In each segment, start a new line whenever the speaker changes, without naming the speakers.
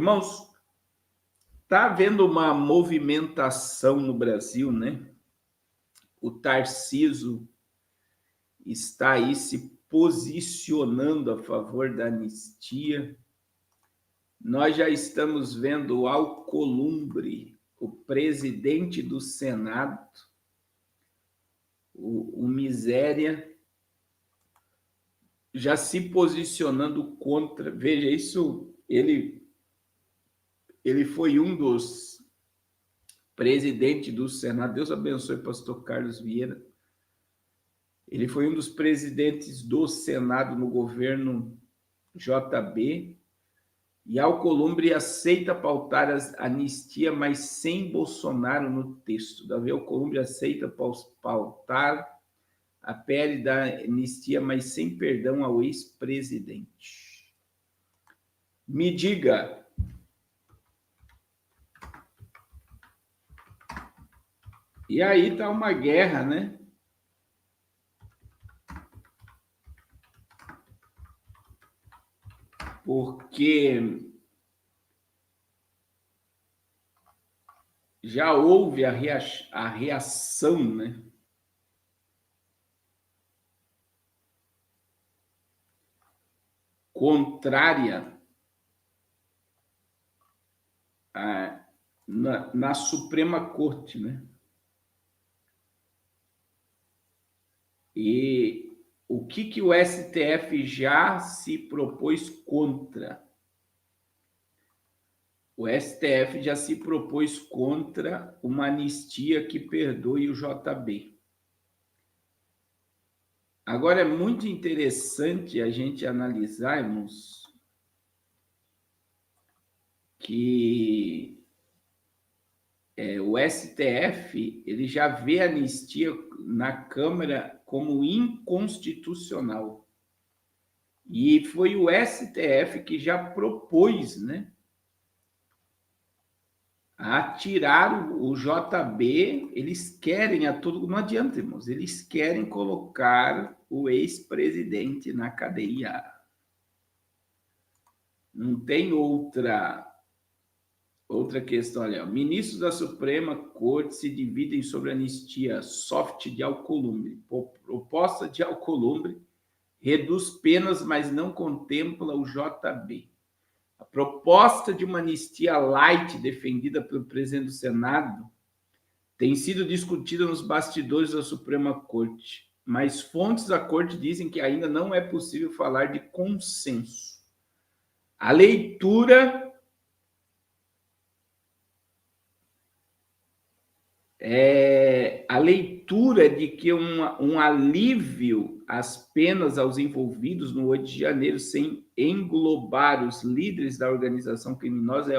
Irmãos, está havendo uma movimentação no Brasil, né? O Tarcísio está aí se posicionando a favor da anistia. Nós já estamos vendo o Alcolumbre, o presidente do Senado, o Miséria, já se posicionando contra. Veja, isso, ele foi um dos presidentes do Senado. Deus abençoe o pastor Carlos Vieira. Ele foi um dos presidentes do Senado no governo JB, e Alcolumbre aceita pautar a anistia, mas sem Bolsonaro no texto. Davi Alcolumbre aceita pautar a PL da anistia, mas sem perdão ao ex-presidente. Me diga, e aí está uma guerra, né? Porque já houve a reação, né? Contrária na Suprema Corte, né? E o que o STF já se propôs contra? O STF já se propôs contra uma anistia que perdoe o JB. Agora, é muito interessante a gente analisarmos que o STF ele já vê a anistia na Câmara como inconstitucional. E foi o STF que já propôs, né, a tirar o JB. Eles querem a todo... Não adianta, irmãos. Eles querem colocar o ex-presidente na cadeia. Não tem outra questão. Olha, ministros da Suprema Corte se dividem sobre a anistia soft de Alcolumbre. Proposta de Alcolumbre reduz penas, mas não contempla o JB. A proposta de uma anistia light defendida pelo presidente do Senado tem sido discutida nos bastidores da Suprema Corte, mas fontes da Corte dizem que ainda não é possível falar de consenso. A leitura de que um alívio às penas aos envolvidos no 8 de janeiro, sem englobar os líderes da organização criminosa, é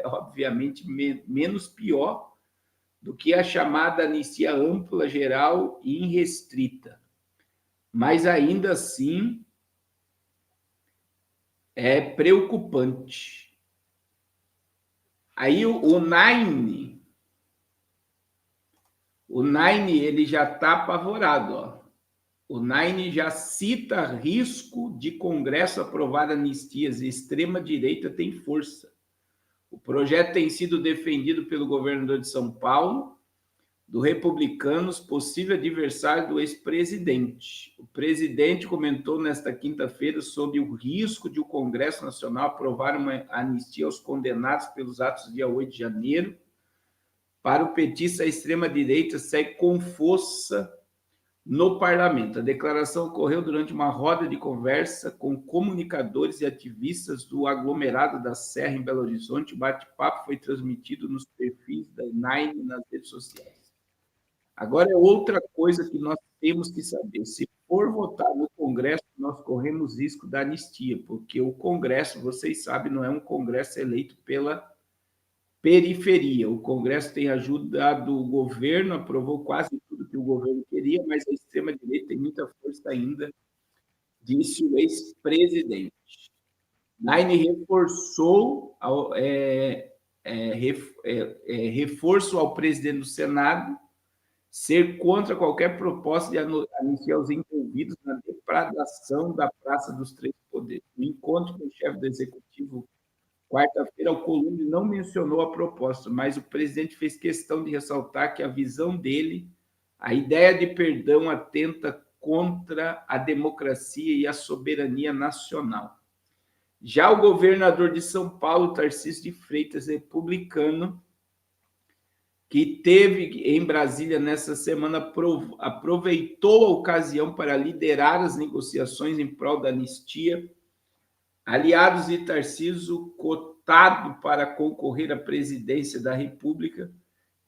obviamente menos pior do que a chamada anistia ampla, geral e irrestrita. Mas ainda assim é preocupante. Aí o Nine ele já está apavorado, ó. O Nine já cita risco de Congresso aprovar anistias e extrema-direita tem força. O projeto tem sido defendido pelo governador de São Paulo, do Republicanos, possível adversário do ex-presidente. O presidente comentou nesta quinta-feira sobre o risco de o Congresso Nacional aprovar uma anistia aos condenados pelos atos do dia 8 de janeiro. Para o petista, a extrema-direita segue com força no parlamento. A declaração ocorreu durante uma roda de conversa com comunicadores e ativistas do aglomerado da Serra, em Belo Horizonte. O bate-papo foi transmitido nos perfis da Nine nas redes sociais. Agora, é outra coisa que nós temos que saber. Se for votar no Congresso, nós corremos risco da anistia, porque o Congresso, vocês sabem, não é um Congresso eleito pela periferia. O Congresso tem ajudado o governo, aprovou quase tudo que o governo queria, mas a extrema-direita tem muita força ainda, disse o ex-presidente. Nine reforçou reforço ao presidente do Senado ser contra qualquer proposta de anistia aos envolvidos na depredação da Praça dos Três Poderes. No encontro com o chefe do Executivo Quarta-feira, o Alcolumbre não mencionou a proposta, mas o presidente fez questão de ressaltar que a visão dele, a ideia de perdão atenta contra a democracia e a soberania nacional. Já o governador de São Paulo, Tarcísio de Freitas, republicano, que teve em Brasília nessa semana, aproveitou a ocasião para liderar as negociações em prol da anistia. Aliados de Tarcísio, cotado para concorrer à presidência da República,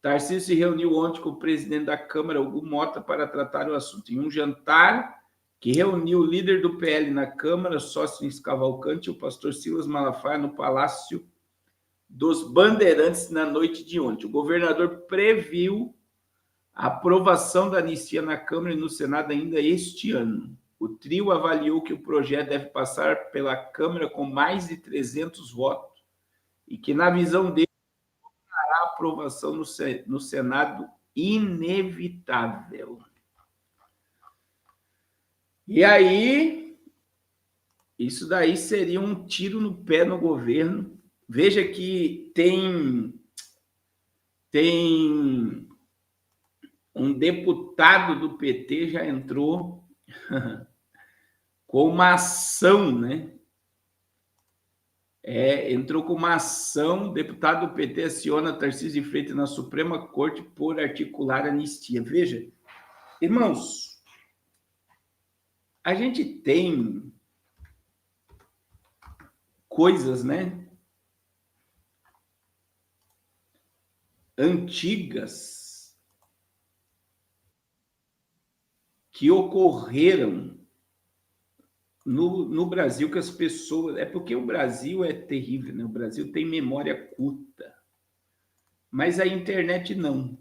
Tarcísio se reuniu ontem com o presidente da Câmara, Hugo Mota, para tratar o assunto. Em um jantar que reuniu o líder do PL na Câmara, Sóstenes Cavalcante, e o pastor Silas Malafaia, no Palácio dos Bandeirantes, na noite de ontem. O governador previu a aprovação da anistia na Câmara e no Senado ainda este ano. O trio avaliou que o projeto deve passar pela Câmara com mais de 300 votos e que, na visão dele, a aprovação no Senado inevitável. E aí, isso daí seria um tiro no pé no governo. Veja que tem um deputado do PT já entrou com uma ação, né? Entrou com uma ação, deputado do PT aciona Tarcísio de Freitas na Suprema Corte por articular anistia. Veja, irmãos, a gente tem coisas, né, antigas que ocorreram no Brasil, que as pessoas... É porque o Brasil é terrível, né? O Brasil tem memória curta, mas a internet não.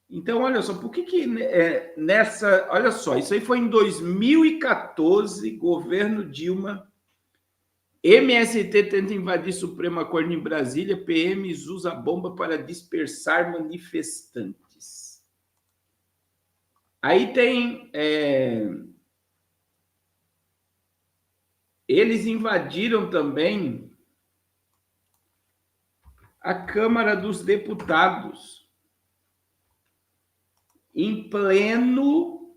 Então, olha só, por que nessa... Olha só, isso aí foi em 2014, governo Dilma, MST tenta invadir Suprema Corte em Brasília, PMs usa bomba para dispersar manifestantes. Aí tem... Eles invadiram também a Câmara dos Deputados, em pleno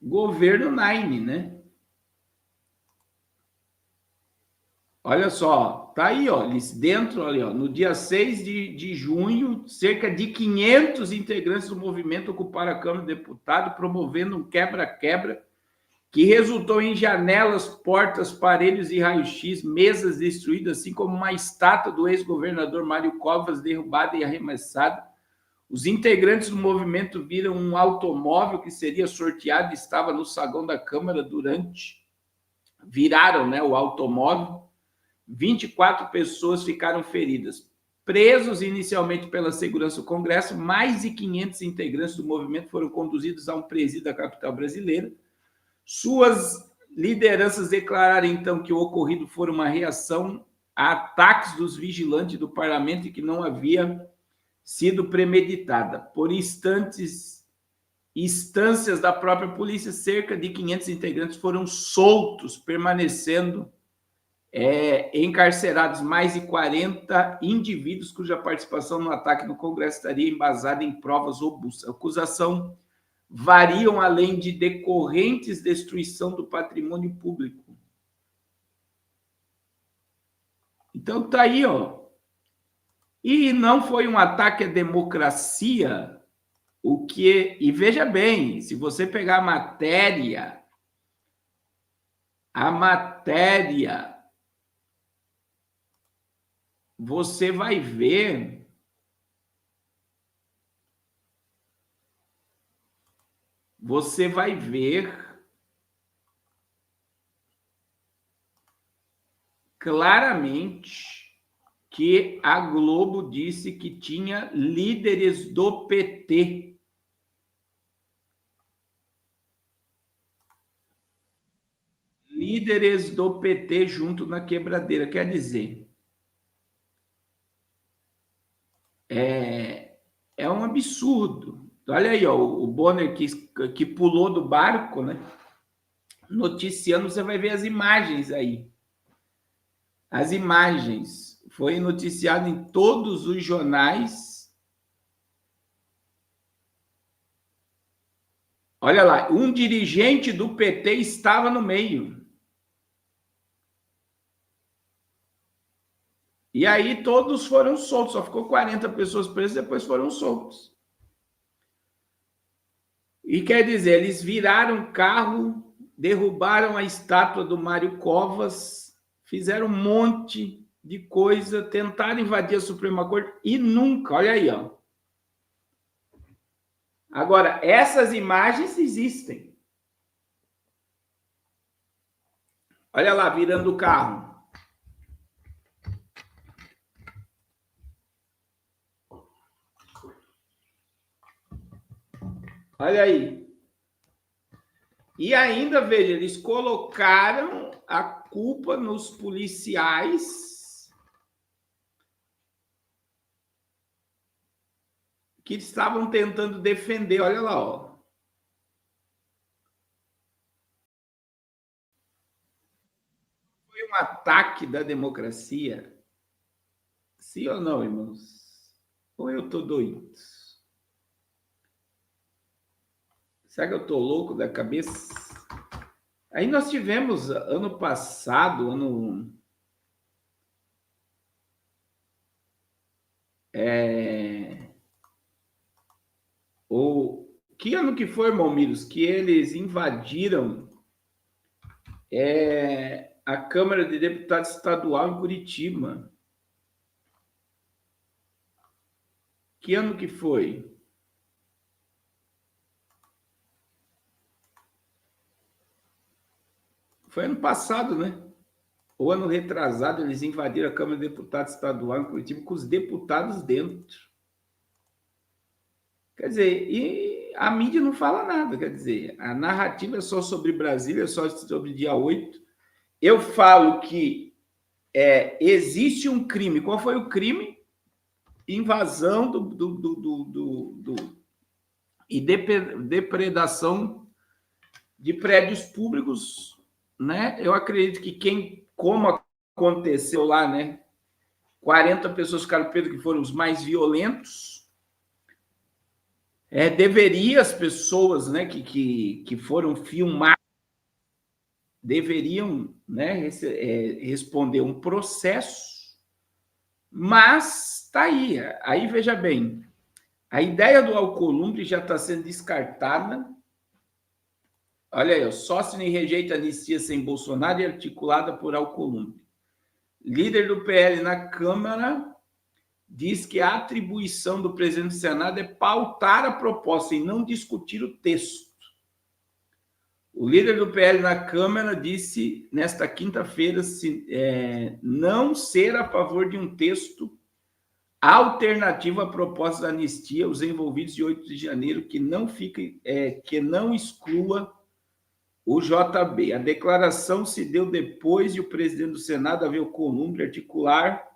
governo Nine, né? Olha só, tá aí, ó, eles dentro ali, ó, no dia 6 de junho, cerca de 500 integrantes do movimento ocuparam a Câmara de Deputados, promovendo um quebra-quebra que resultou em janelas, portas, parelhos e raio-x, mesas destruídas, assim como uma estátua do ex-governador Mário Covas derrubada e arremessada. Os integrantes do movimento viram um automóvel que seria sorteado e estava no saguão da Câmara viraram, né, o automóvel. 24 pessoas ficaram feridas. Presos inicialmente pela segurança do Congresso, mais de 500 integrantes do movimento foram conduzidos a um presídio da capital brasileira. Suas lideranças declararam, então, que o ocorrido foi uma reação a ataques dos vigilantes do parlamento e que não havia sido premeditada. Por instâncias da própria polícia, cerca de 500 integrantes foram soltos, permanecendo encarcerados mais de 40 indivíduos cuja participação no ataque no Congresso estaria embasada em provas robustas. A acusação variam além de decorrentes destruição do patrimônio público. Então tá aí, ó. E não foi um ataque à democracia, e veja bem, se você pegar a matéria, você vai ver claramente que a Globo disse que tinha líderes do PT. Líderes do PT junto na quebradeira. Quer dizer, é um absurdo. Olha aí, ó, o Bonner que pulou do barco, né? noticiando, você vai ver as imagens aí. As imagens. Foi noticiado em todos os jornais. Olha lá, um dirigente do PT estava no meio. E aí todos foram soltos, só ficou 40 pessoas presas, depois foram soltos. E quer dizer, eles viraram carro, derrubaram a estátua do Mário Covas, fizeram um monte de coisa, tentaram invadir a Suprema Corte e nunca, olha aí, ó. Agora, essas imagens existem. Olha lá, virando o carro. Olha aí. E ainda, veja, eles colocaram a culpa nos policiais que estavam tentando defender. Olha lá, ó. Foi um ataque da democracia? Sim ou não, irmãos? Ou eu tô doido? Será que eu tô louco da cabeça? Aí nós tivemos ano passado, que ano que foi, irmão Miros, que eles invadiram a Câmara de Deputados Estadual em Curitiba? Que ano que foi? Foi ano passado, né? O ano retrasado, eles invadiram a Câmara de Deputados Estadual em Curitiba com os deputados dentro. Quer dizer, e a mídia não fala nada, quer dizer, a narrativa é só sobre Brasília, é só sobre dia 8. Eu falo que existe um crime. Qual foi o crime? Invasão e depredação de prédios públicos, né? Eu acredito que como aconteceu lá, né? 40 pessoas ficaram presas, que foram os mais violentos. Deveria as pessoas, né, que foram filmar deveriam, né, responder um processo, mas está aí. Aí veja bem, a ideia do Alcolumbre já está sendo descartada. Olha aí, o Sócine rejeita anistia sem Bolsonaro e articulada por Alcolumbre. Líder do PL na Câmara diz que a atribuição do presidente do Senado é pautar a proposta e não discutir o texto. O líder do PL na Câmara disse nesta quinta-feira não ser a favor de um texto alternativo à proposta da anistia aos envolvidos de 8 de janeiro que não exclua o JB. A declaração se deu depois de o presidente do Senado, Alcolumbre, articular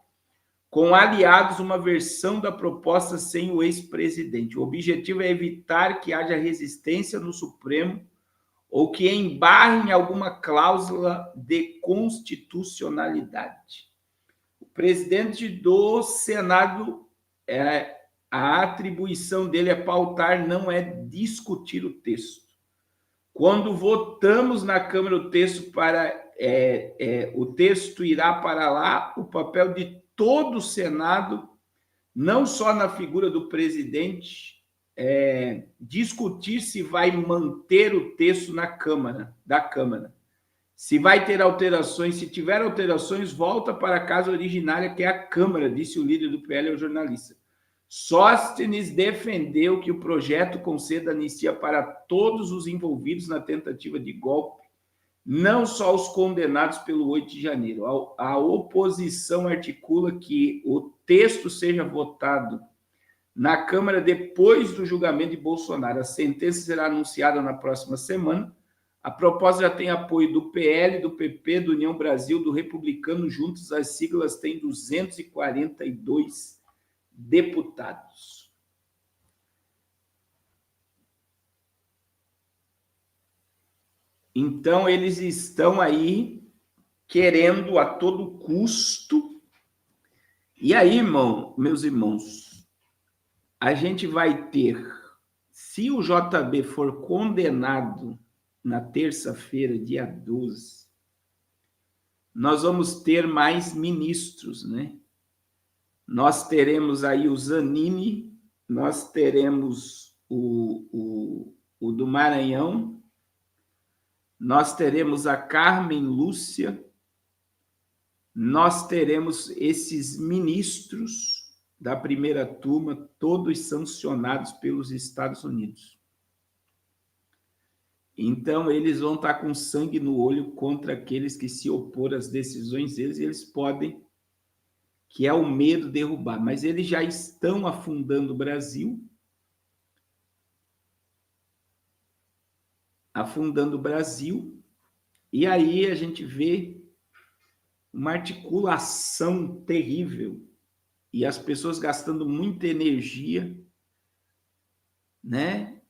com aliados uma versão da proposta sem o ex-presidente. O objetivo é evitar que haja resistência no Supremo ou que embarrem alguma cláusula de constitucionalidade. O presidente do Senado, a atribuição dele é pautar, não é discutir o texto. Quando votamos na Câmara o texto o texto irá para lá, o papel de todo o Senado, não só na figura do presidente, discutir se vai manter o texto da Câmara. Se vai ter alterações, se tiver alterações, volta para a casa originária, que é a Câmara, disse o líder do PL ao jornalista. Sóstenes defendeu que o projeto conceda anistia para todos os envolvidos na tentativa de golpe, não só os condenados pelo 8 de janeiro. A oposição articula que o texto seja votado na Câmara depois do julgamento de Bolsonaro. A sentença será anunciada na próxima semana. A proposta já tem apoio do PL, do PP, do União Brasil, do Republicano. Juntos, as siglas têm 242 deputados. Então, eles estão aí querendo a todo custo. E aí, meus irmãos, a gente vai ter, se o JB for condenado na terça-feira, dia 12, nós vamos ter mais ministros, né? Nós teremos aí o Zanini, nós teremos o do Maranhão, nós teremos a Carmen Lúcia, nós teremos esses ministros da primeira turma, todos sancionados pelos Estados Unidos. Então, eles vão estar com sangue no olho contra aqueles que se opor às decisões deles, e eles podem, que é o medo, derrubar. Mas eles já estão afundando o Brasil, e aí a gente vê uma articulação terrível, e as pessoas gastando muita energia, né?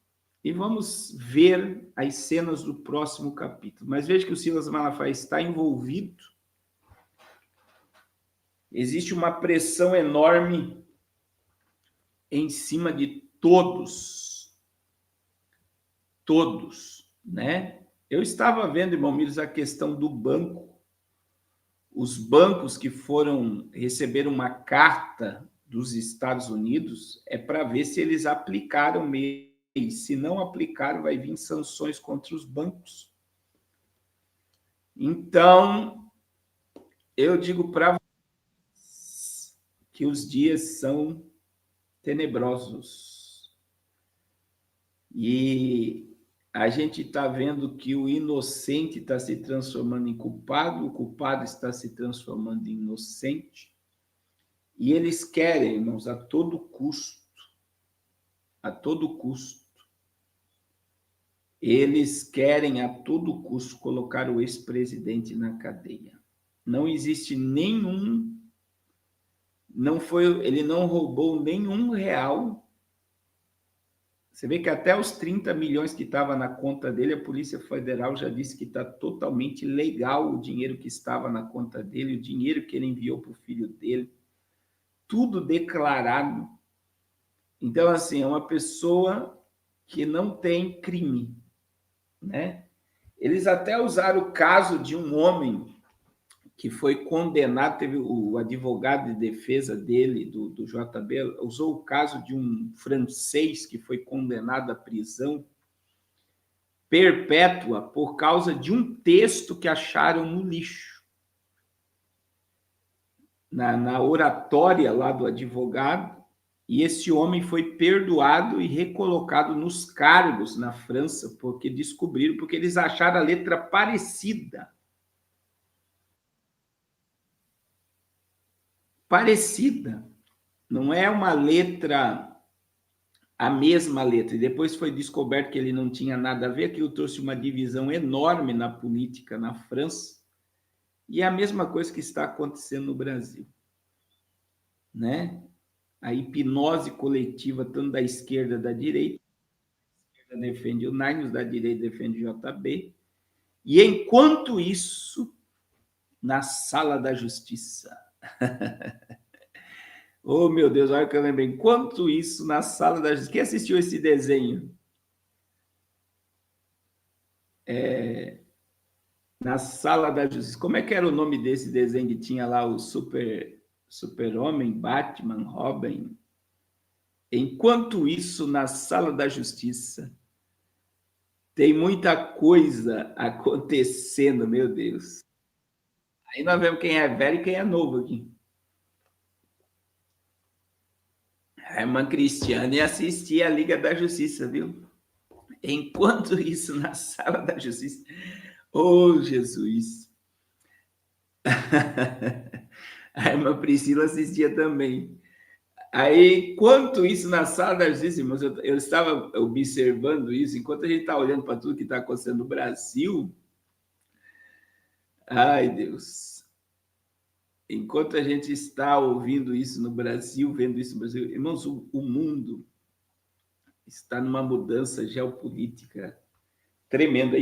E vamos ver as cenas do próximo capítulo. Mas veja que o Silas Malafaia está envolvido. Existe uma pressão enorme em cima de todos, né? Eu estava vendo, irmão Miros, a questão do banco. Os bancos que receberam uma carta dos Estados Unidos é para ver se eles aplicaram mesmo. E se não aplicaram, vai vir sanções contra os bancos. Então, eu digo para vocês que os dias são tenebrosos. E a gente está vendo que o inocente está se transformando em culpado, o culpado está se transformando em inocente. E eles querem, irmãos, a todo custo, eles querem a todo custo colocar o ex-presidente na cadeia. Não existe nenhum, ele não roubou nenhum real. Você vê que até os 30 milhões que estava na conta dele, a Polícia Federal já disse que está totalmente legal o dinheiro que estava na conta dele, o dinheiro que ele enviou para o filho dele, tudo declarado. Então, assim, é uma pessoa que não tem crime, né? Eles até usaram o caso de um homem que foi condenado, teve o advogado de defesa dele, do JB, usou o caso de um francês que foi condenado à prisão perpétua por causa de um texto que acharam no lixo. Na oratória lá do advogado, e esse homem foi perdoado e recolocado nos cargos na França, porque descobriram, porque eles acharam a letra parecida. Não é uma letra, a mesma letra. E depois foi descoberto que ele não tinha nada a ver, aquilo trouxe uma divisão enorme na política na França, e é a mesma coisa que está acontecendo no Brasil, né? A hipnose coletiva, tanto da esquerda da direita, a esquerda defende o Nines, da direita defende o JB, e enquanto isso, na sala da justiça, oh, meu Deus, olha que eu lembrei. Enquanto isso, na sala da justiça, quem assistiu esse desenho? Na sala da justiça. Como é que era o nome desse desenho que tinha lá o Super-Homem, Batman, Robin? Enquanto isso, na sala da justiça, tem muita coisa acontecendo, meu Deus. Aí nós vemos quem é velho e quem é novo aqui. A irmã Cristiane assistia a Liga da Justiça, viu? Enquanto isso, na sala da justiça, oh, Jesus! A irmã Priscila assistia também. Aí, enquanto isso, na sala da justiça, irmãos, eu estava observando isso, enquanto a gente está olhando para tudo que está acontecendo no Brasil, ai, Deus! Enquanto a gente está ouvindo isso no Brasil, vendo isso no Brasil, irmãos, o mundo está numa mudança geopolítica tremenda.